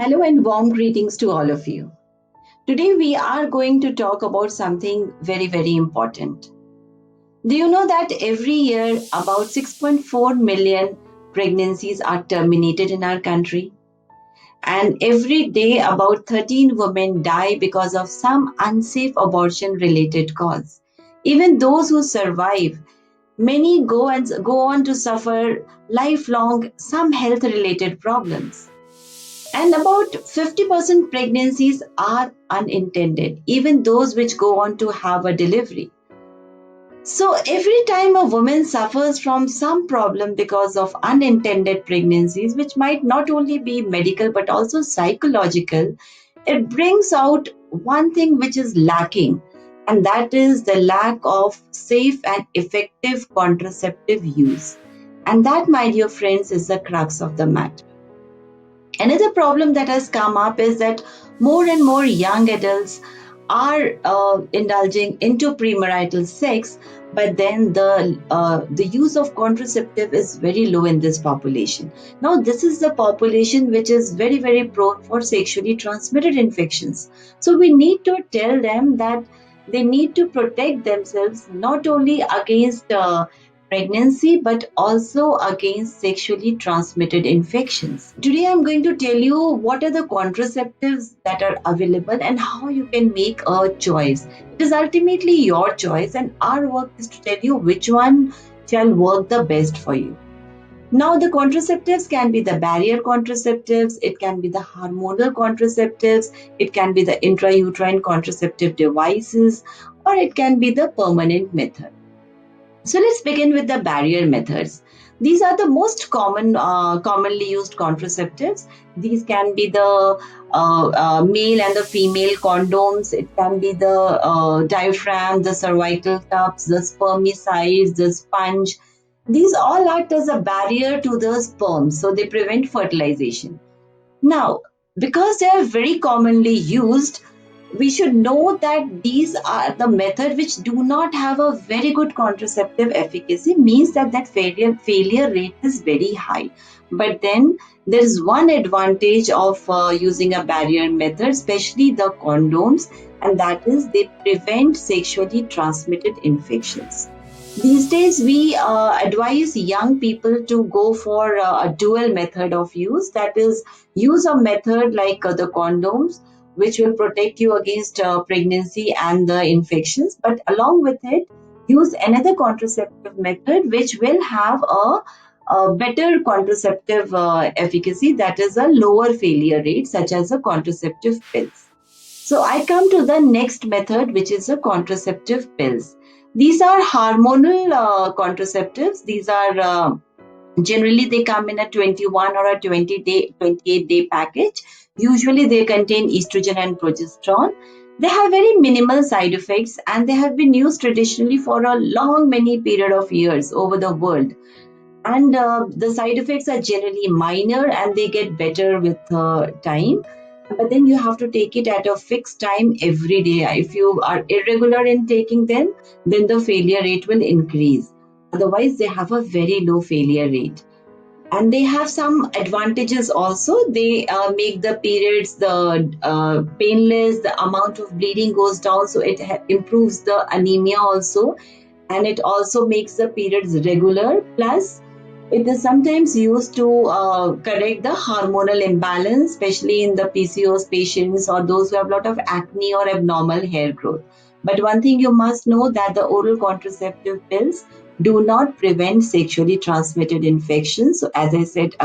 Hello and warm greetings to all of you. Today we are going to talk about something very, very important. Do you know that every year about 6.4 million pregnancies are terminated in our country? And every day about 13 women die because of some unsafe abortion related cause. Even those who survive, many go on to suffer lifelong some health related problems. And about 50% pregnancies are unintended, even those which go on to have a delivery. So, every time a woman suffers from some problem because of unintended pregnancies, which might not only be medical but also psychological, it brings out one thing which is lacking, and that is the lack of safe and effective contraceptive use. And that, my dear friends, is the crux of the matter. Another problem that has come up is that more and more young adults are indulging into premarital sex, but then the use of contraceptive is very low in this population. Now, this is the population which is very prone for sexually transmitted infections. So we need to tell them that they need to protect themselves not only against pregnancy but also against sexually transmitted infections. Today, I'm going to tell you what are the contraceptives that are available and how you can make a choice. It is ultimately your choice, and our work is to tell you which one shall work the best for you. Now, the contraceptives can be the barrier contraceptives, it can be the hormonal contraceptives, it can be the intrauterine contraceptive devices, or it can be the permanent method. So let's begin with the barrier methods. These are the most commonly used contraceptives. These can be the male and the female condoms. It can be the diaphragm, the cervical cups, the spermicides, the sponge. These all act as a barrier to the sperm, so they prevent fertilization. Now, because they are very commonly used, we should know that these are the method which do not have a very good contraceptive efficacy, means that failure rate is very high. But then there is one advantage of using a barrier method, especially the condoms, and that is they prevent sexually transmitted infections. These days, we advise young people to go for a dual method of use. That is, use a method like the condoms, which will protect you against pregnancy and the infections. But along with it, use another contraceptive method which will have a better contraceptive efficacy, that is, a lower failure rate, such as a contraceptive pills. So I come to the next method, which is the contraceptive pills. These are hormonal contraceptives. These are generally they come in a 21 or a 28 day package. Usually they contain estrogen and progesterone. They have very minimal side effects and they have been used traditionally for a long many period of years over the world. And the side effects are generally minor and they get better with time, but then you have to take it at a fixed time every day. If you are irregular in taking them, then the failure rate will increase. Otherwise, they have a very low failure rate. And they have some advantages also. They make the periods the painless, the amount of bleeding goes down, so it improves the anemia also, and it also makes the periods regular. Plus, it is sometimes used to correct the hormonal imbalance, especially in the PCOS patients or those who have a lot of acne or abnormal hair growth. But one thing you must know that the oral contraceptive pills do not prevent sexually transmitted infections. So, as I said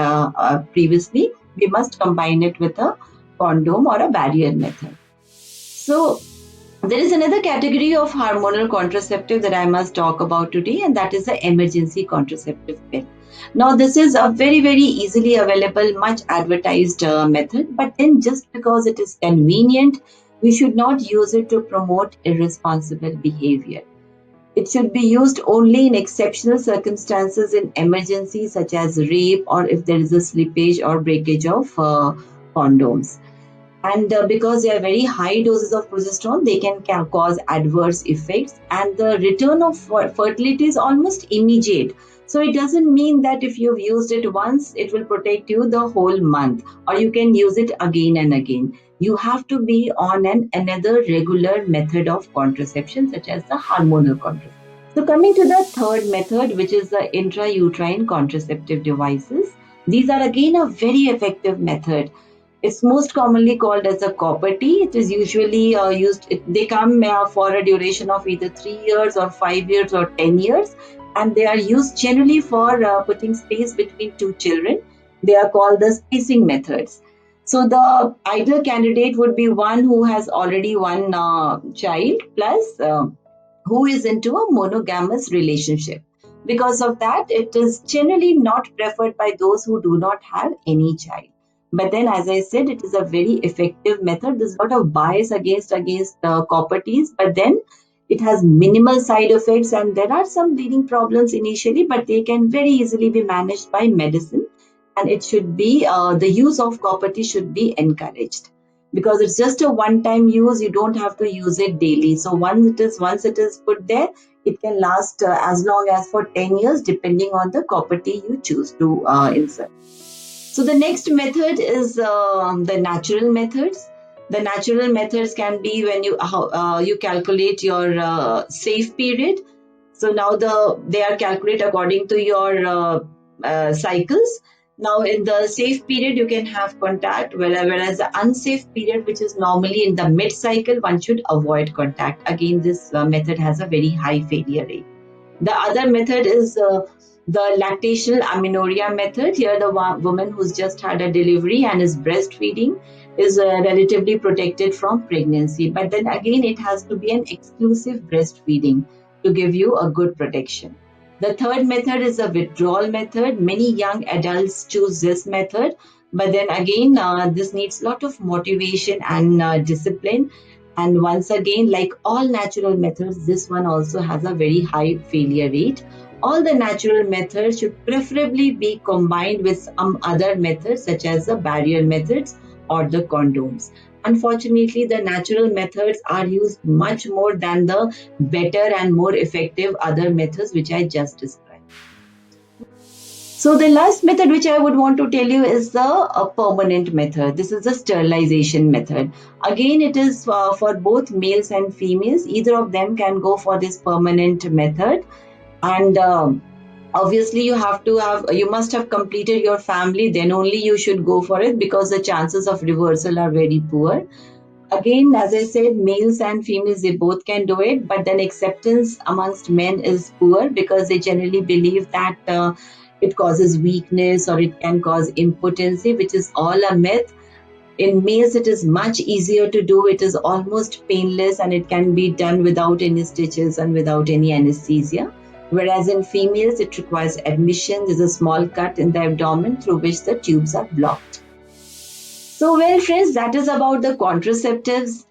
previously, we must combine it with a condom or a barrier method. So, there is another category of hormonal contraceptive that I must talk about today, and that is the emergency contraceptive pill. Now, this is a very easily available, much advertised method, but then just because it is convenient, we should not use it to promote irresponsible behavior. It should be used only in exceptional circumstances in emergencies such as rape or if there is a slippage or breakage of condoms. And because they are very high doses of progesterone, they can cause adverse effects, and the return of fertility is almost immediate. So it doesn't mean that if you've used it once, it will protect you the whole month, or you can use it again and again. You have to be on another regular method of contraception, such as the hormonal contraception. So coming to the third method, which is the intrauterine contraceptive devices, these are again a very effective method. It's most commonly called as a copper T. It is usually they come for a duration of either 3 years or 5 years or 10 years, and they are used generally for putting space between two children. They are called the spacing methods. So the ideal candidate would be one who has already one child plus who is into a monogamous relationship. Because of that, it is generally not preferred by those who do not have any child. But then, as I said, it is a very effective method. There's a lot of bias against copper teas, but then it has minimal side effects, and there are some bleeding problems initially, but they can very easily be managed by medicine. And it should be the use of copper tea should be encouraged because it's just a one-time use. You don't have to use it daily. So once it is put there, it can last as long as for 10 years, depending on the copper tea you choose to insert. So the next method is the natural methods. The natural methods can be when you calculate your safe period. So now they are calculated according to your cycles. Now in the safe period you can have contact, whereas the unsafe period, which is normally in the mid cycle, one should avoid contact. Again, this method has a very high failure rate. The other method is the lactational amenorrhea method. Here, the woman who's just had a delivery and is breastfeeding is relatively protected from pregnancy. But then again, it has to be an exclusive breastfeeding to give you a good protection. The third method is a withdrawal method. Many young adults choose this method, but then again, this needs a lot of motivation and discipline. And once again, like all natural methods, this one also has a very high failure rate. All the natural methods should preferably be combined with some other methods, such as the barrier methods or the condoms. Unfortunately, the natural methods are used much more than the better and more effective other methods which I just described. So the last method which I would want to tell you is the permanent method. This is the sterilization method. Again, it is for both males and females. Either of them can go for this permanent method. And obviously you must have completed your family, then only you should go for it, because the chances of reversal are very poor. Again, as I said, males and females, they both can do it, but then acceptance amongst men is poor because they generally believe that it causes weakness or it can cause impotency, which is all a myth. In males, it is much easier to do. It is almost painless and it can be done without any stitches and without any anesthesia. Whereas in females, it requires admission. There's a small cut in the abdomen through which the tubes are blocked. So, well, friends, that is about the contraceptives.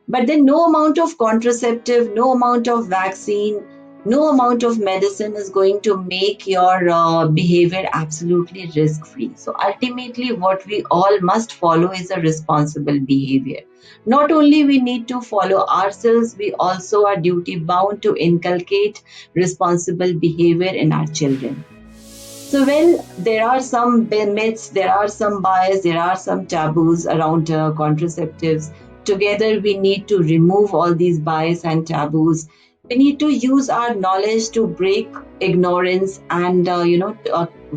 But then, no amount of contraceptive, no amount of vaccine, no amount of medicine is going to make your behavior absolutely risk free. So, ultimately, what we all must follow is a responsible behavior. Not only we need to follow ourselves, we also are duty bound to inculcate responsible behavior in our children. So, well, there are some myths, there are some bias, there are some taboos around contraceptives. Together, we need to remove all these bias and taboos. We need to use our knowledge to break ignorance and,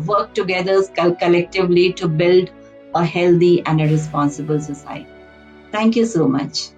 work together collectively to build a healthy and a responsible society. Thank you so much.